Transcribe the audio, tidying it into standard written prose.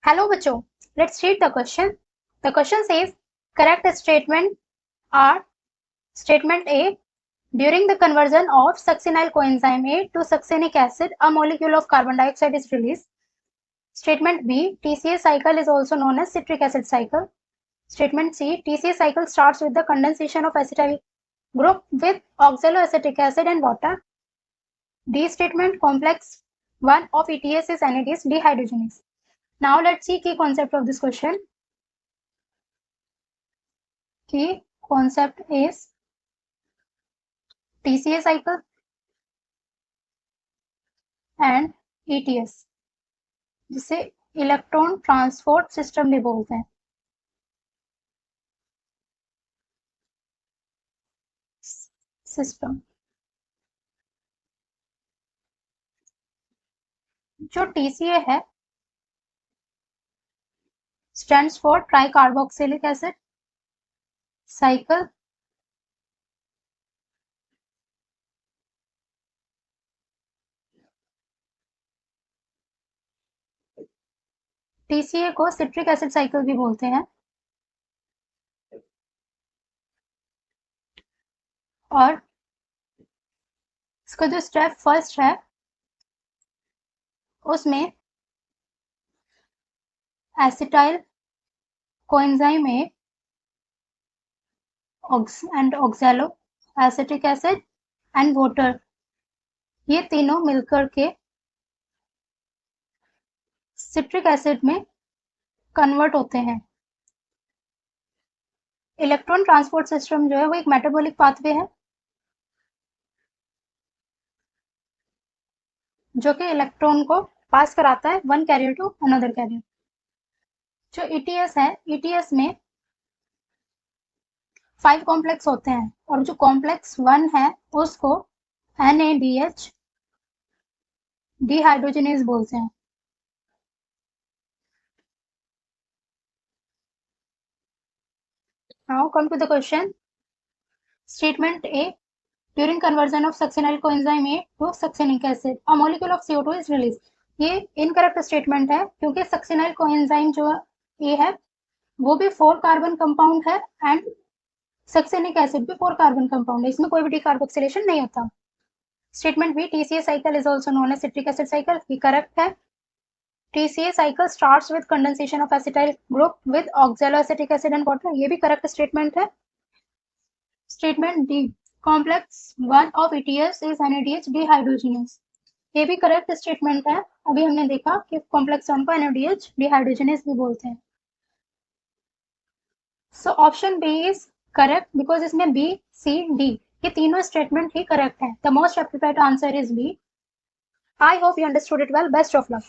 Hello बच्चों, let's read the question. The question says, correct statement are statement A. During the conversion of succinyl coenzyme A to succinic acid, a molecule of carbon dioxide is released. Statement B. TCA cycle is also known as citric acid cycle. Statement C. TCA cycle starts with the condensation of acetyl group with oxaloacetic acid and water. D statement, complex 1 of ETS is NADH dehydrogenase. Now let's see key concept of this question. Key concept is TCA cycle and ETS, जिसे electron transport system भी बोलते हैं. System जो TCA है stands for tricarboxylic acid cycle TCA को citric acid cycle भी बोलते हैं और इसका जो स्टेप फर्स्ट है उसमें acetyl coenzyme A and oxalo acetic acid and water, ये तीनों मिलकर के सिट्रिक एसिड में कन्वर्ट होते हैं. इलेक्ट्रॉन ट्रांसपोर्ट सिस्टम जो है वो एक मेटाबॉलिक पाथवे है जो कि इलेक्ट्रॉन को पास कराता है one carrier to another carrier. जो ETS है, ETS में 5 कॉम्प्लेक्स होते हैं और जो कॉम्प्लेक्स 1 है उसको NADH डिहाइड्रोजनेज बोलते हैं. Now come to the question. Statement A. During conversion of succinyl coenzyme A to succinic acid, a molecule of CO2 is released. ये इनकरेक्ट स्टेटमेंट है क्योंकि सक्सिनाइल कोएंजाइम जो ए है वो भी 4 कार्बन कंपाउंड है एंड सक्सिनिक एसिड भी 4 carbon compound है, इसमें कोई भी डिकार्बोक्सिलेशन नहीं होता. Statement B. TCA cycle is also known as citric acid cycle, ये करेक्ट है. TCA cycle starts with condensation of acetyl group with oxaloacetic acid and water, ये भी करेक्ट स्टेटमेंट है. Statement D. Complex 1 of ETS is NADH dehydrogenase, ये भी correct statement है. अभी हमने देखा कि कॉम्प्लेक्स 1 को NADH dehydrogenase भी बोलते हैं. So option B is correct because इसमें B, C, D ये तीनों स्टेटमेंट ही करेक्ट है. The most appropriate answer is B. I hope you understood it well. Best of luck.